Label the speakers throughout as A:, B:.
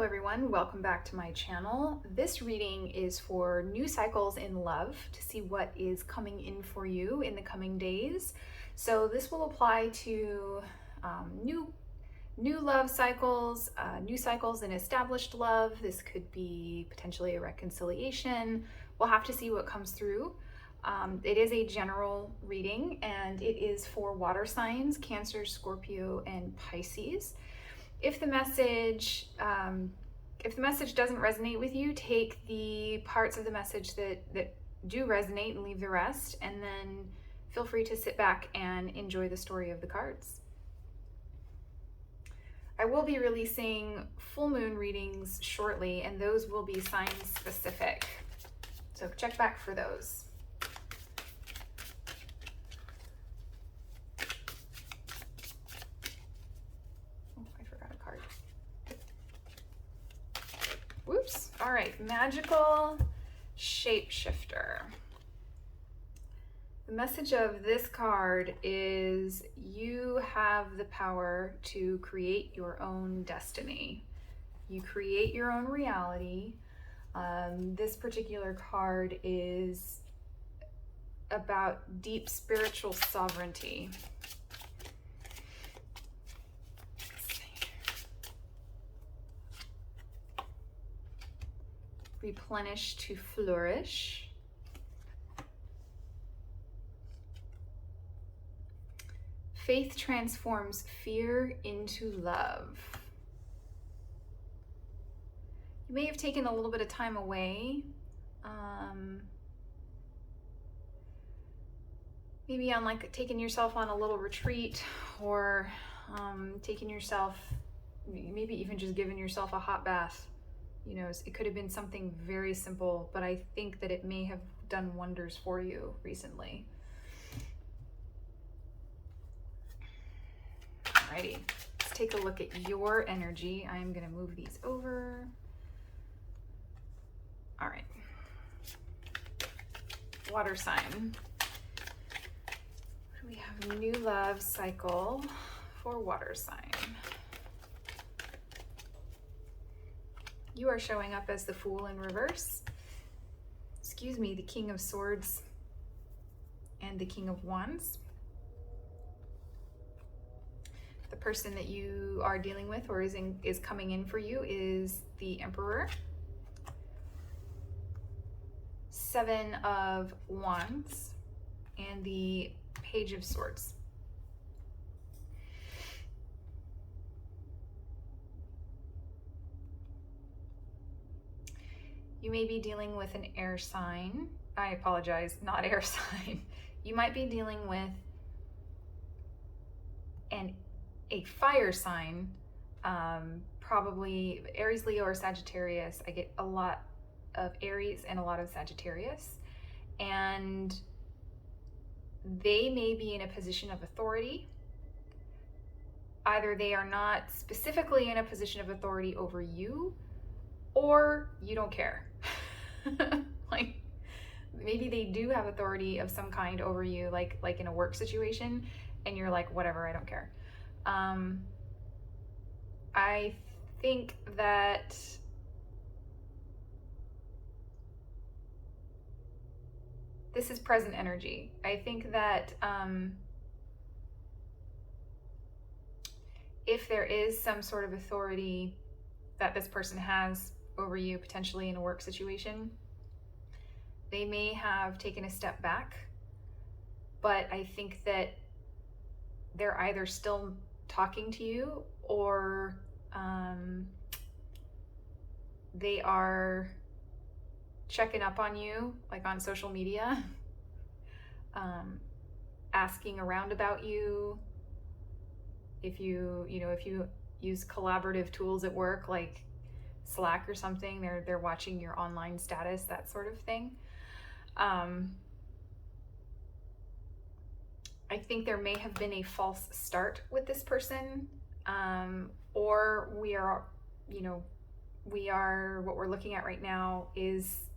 A: everyone, welcome back to my channel. This reading is for new cycles in love to see what is coming in for you in the coming days. So this will apply to new love cycles, new cycles in established love. This could be potentially a reconciliation. We'll have to see what comes through. It is a general reading and it is for water signs, Cancer, Scorpio, and Pisces. If the message doesn't resonate with you, take the parts of the message that do resonate and leave the rest, and then feel free to sit back and enjoy the story of the cards. I will be releasing full moon readings shortly, and those will be sign specific. So check back for those. Whoops. All right, magical shapeshifter. The message of this card is you have the power to create your own destiny. You create your own reality. This particular card is about deep spiritual sovereignty. Replenish to flourish. Faith transforms fear into love. You may have taken a little bit of time away, maybe on like taking yourself on a little retreat, or taking yourself, maybe even just giving yourself a hot bath. You know, it could have been something very simple, but I think that it may have done wonders for you recently. Alrighty, let's take a look at your energy. I'm going to move these over. All right. Water sign. We have new love cycle for water sign. You are showing up as the Fool in reverse. Excuse me, the King of Swords and the King of Wands. The person that you are dealing with or is coming in for you is the Emperor. Seven of Wands and the Page of Swords. You may be dealing with an air sign. I apologize, not air sign. You might be dealing with a fire sign, probably Aries, Leo, or Sagittarius. I get a lot of Aries and a lot of Sagittarius. And they may be in a position of authority. Either they are not specifically in a position of authority over you, or you don't care. Like maybe they do have authority of some kind over you, like in a work situation, and you're like, whatever, I don't care. I think that this is present energy. I think that if there is some sort of authority that this person has over you, potentially in a work situation, they may have taken a step back, but I think that they're either still talking to you, or they are checking up on you, like on social media, asking around about you. If you use collaborative tools at work, like Slack or something, they're watching your online status, that sort of thing. I think there may have been a false start with this person, or we are what we're looking at right now is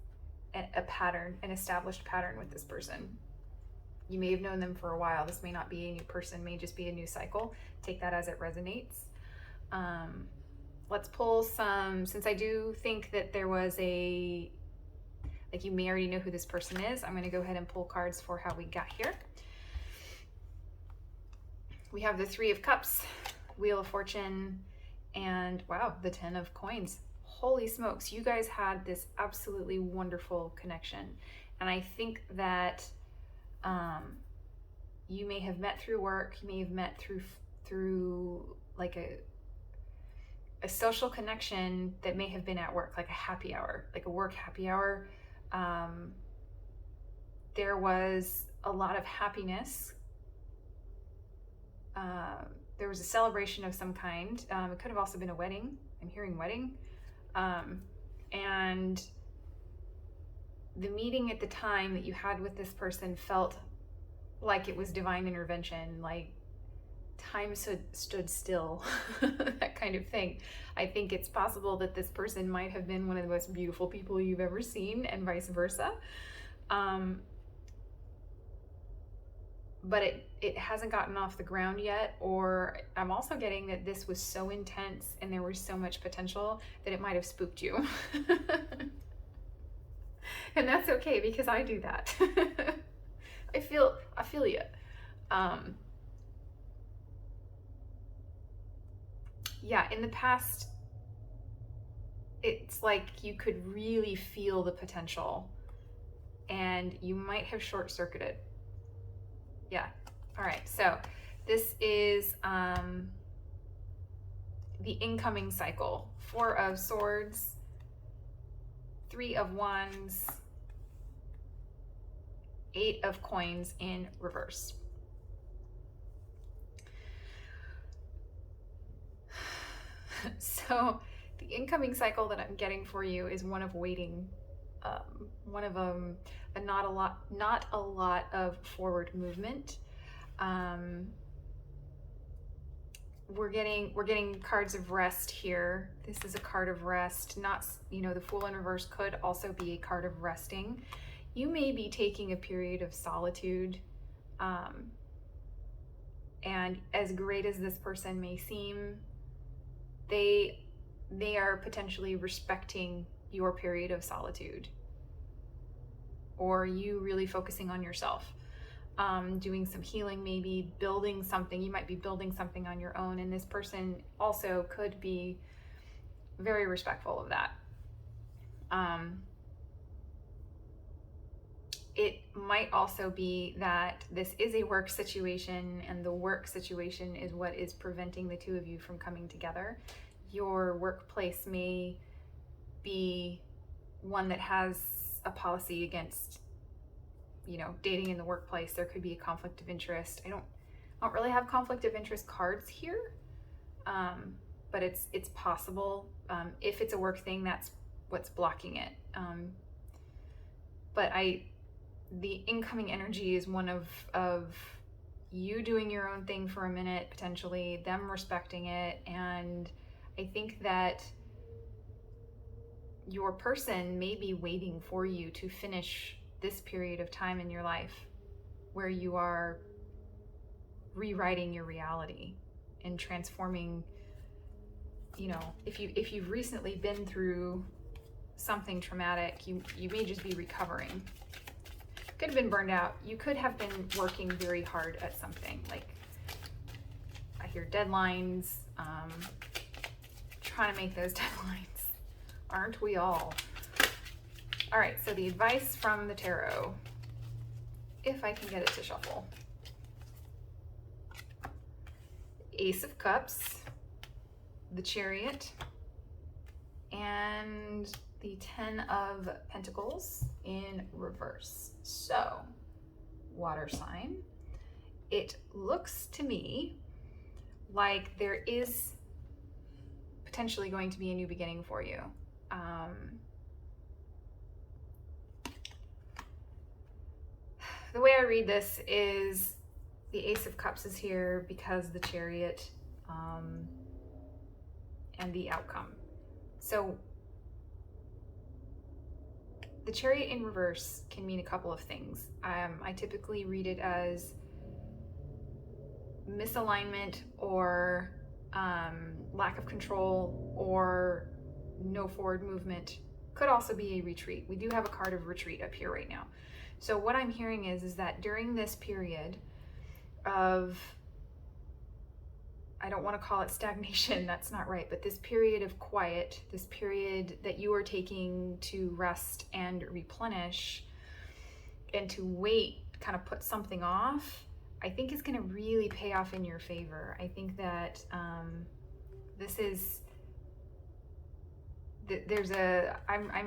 A: a pattern, an established pattern with this person. You may have known them for a while. This may not be a new person, may just be a new cycle. Take that as it resonates. let's pull some, since I do think that there was a, like you may already know who this person is, I'm going to go ahead and pull cards for how we got here. We have the Three of Cups, Wheel of Fortune, and wow, the 10 of Coins. Holy smokes, you guys had this absolutely wonderful connection. And I think that you may have met through work, you may have met through like a social connection that may have been at work, like a happy hour, like a work happy hour. There was a lot of happiness. There was a celebration of some kind. It could have also been a wedding. I'm hearing wedding. And the meeting at the time that you had with this person felt like it was divine intervention, like time stood still, that kind of thing. I think it's possible that this person might have been one of the most beautiful people you've ever seen, and vice versa. But it hasn't gotten off the ground yet, or I'm also getting that this was so intense and there was so much potential that it might have spooked you. And that's okay, because I do that. I feel you. Yeah, in the past, it's like you could really feel the potential and you might have short-circuited. Yeah. All right. So this is the incoming cycle. 4 of Swords, 3 of Wands, 8 of Coins in reverse. So the incoming cycle that I'm getting for you is one of waiting, one of not a lot of forward movement. We're getting cards of rest here. This is a card of rest. Not, the Fool in reverse could also be a card of resting. You may be taking a period of solitude, and as great as this person may seem, they are potentially respecting your period of solitude, or you really focusing on yourself, doing some healing, maybe building something. You might be building something on your own, and this person also could be very respectful of that. It might also be that this is a work situation, and the work situation is what is preventing the two of you from coming together. Your workplace may be one that has a policy against, dating in the workplace. There could be a conflict of interest. I don't really have conflict of interest cards here, but it's possible. If it's a work thing, that's what's blocking it. But the incoming energy is one of you doing your own thing for a minute, potentially them respecting it. And I think that your person may be waiting for you to finish this period of time in your life where you are rewriting your reality and transforming. If you've recently been through something traumatic, you may just be recovering. Could have been burned out. You could have been working very hard at something. Like, I hear deadlines, trying to make those deadlines. Aren't we all? All right, so the advice from the tarot, if I can get it to shuffle. Ace of Cups, the Chariot, and the 10 of Pentacles in reverse. So, water sign. It looks to me like there is potentially going to be a new beginning for you. The way I read this is the Ace of Cups is here because the Chariot, and the outcome. So the Chariot in reverse can mean a couple of things. I typically read it as misalignment or lack of control, or no forward movement. Could also be a retreat. We do have a card of retreat up here right now. So what I'm hearing is that during this period of, I don't want to call it stagnation, that's not right, but this period of quiet, this period that you are taking to rest and replenish and to wait, kind of put something off, I think is going to really pay off in your favor. I think that I'm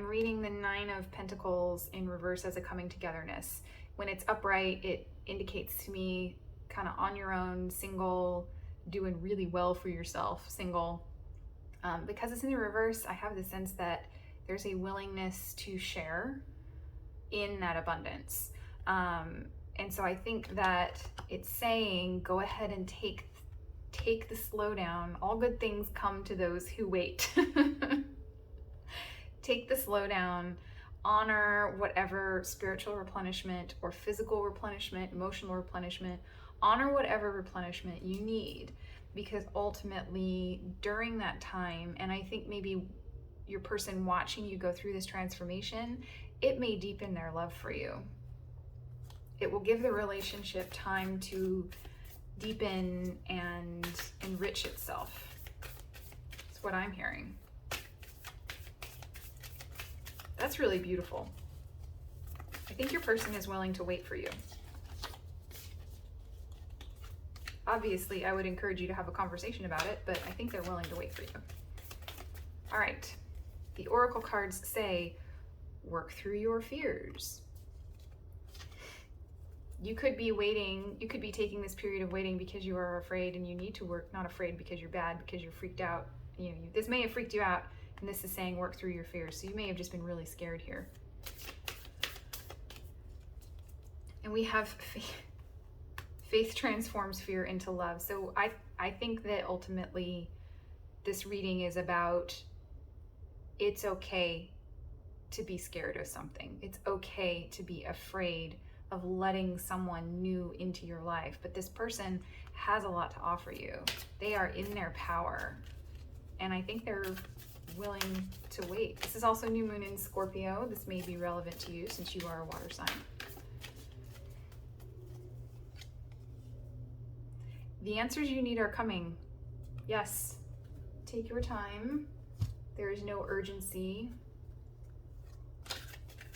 A: reading the Nine of Pentacles in reverse as a coming togetherness. When it's upright, it indicates to me kind of on your own, single, doing really well for yourself, single. Because it's in the reverse, I have the sense that there's a willingness to share in that abundance. And so I think that it's saying, go ahead and take the slowdown. All good things come to those who wait. Take the slowdown, honor whatever spiritual replenishment or physical replenishment, emotional replenishment, honor whatever replenishment you need, because ultimately during that time, and I think maybe your person watching you go through this transformation, it may deepen their love for you. It will give the relationship time to deepen and enrich itself. That's what I'm hearing. That's really beautiful. I think your person is willing to wait for you. Obviously, I would encourage you to have a conversation about it, but I think they're willing to wait for you. All right. The oracle cards say, work through your fears. You could be waiting, you could be taking this period of waiting because you are afraid and you need to work, not afraid because you're bad, because you're freaked out. This may have freaked you out, and this is saying work through your fears. So you may have just been really scared here. And we have faith transforms fear into love. So I think that ultimately this reading is about, it's okay to be scared of something. It's okay to be afraid of letting someone new into your life. But this person has a lot to offer you. They are in their power. And I think they're willing to wait. This is also new moon in Scorpio. This may be relevant to you since you are a water sign. The answers you need are coming. Yes, take your time. There is no urgency.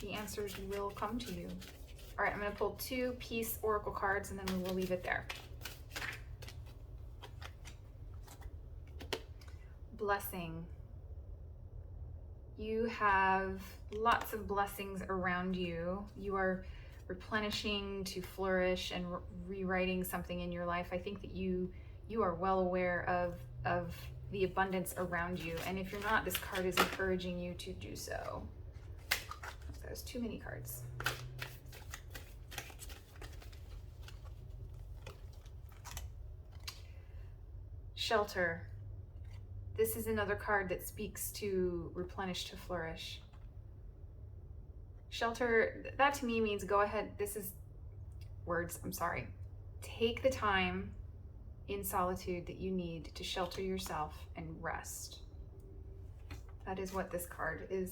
A: The answers will come to you. All right, I'm going to pull 2 peace oracle cards and then we will leave it there. Blessing. You have lots of blessings around you. You are replenishing to flourish and rewriting something in your life. I think that you are well aware of the abundance around you. And if you're not, this card is encouraging you to do so. There's too many cards. Shelter. This is another card that speaks to replenish to flourish. Shelter, that to me means go ahead. This is words, I'm sorry. Take the time in solitude that you need to shelter yourself and rest. That is what this card is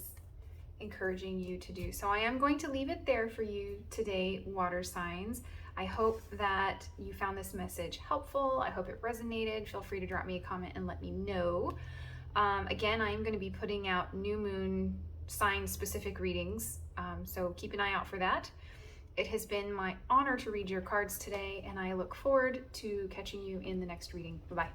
A: encouraging you to do. So I am going to leave it there for you today, water signs. I hope that you found this message helpful. I hope it resonated. Feel free to drop me a comment and let me know. Again, I am going to be putting out new moon sign specific readings. So keep an eye out for that. It has been my honor to read your cards today, and I look forward to catching you in the next reading. Bye-bye.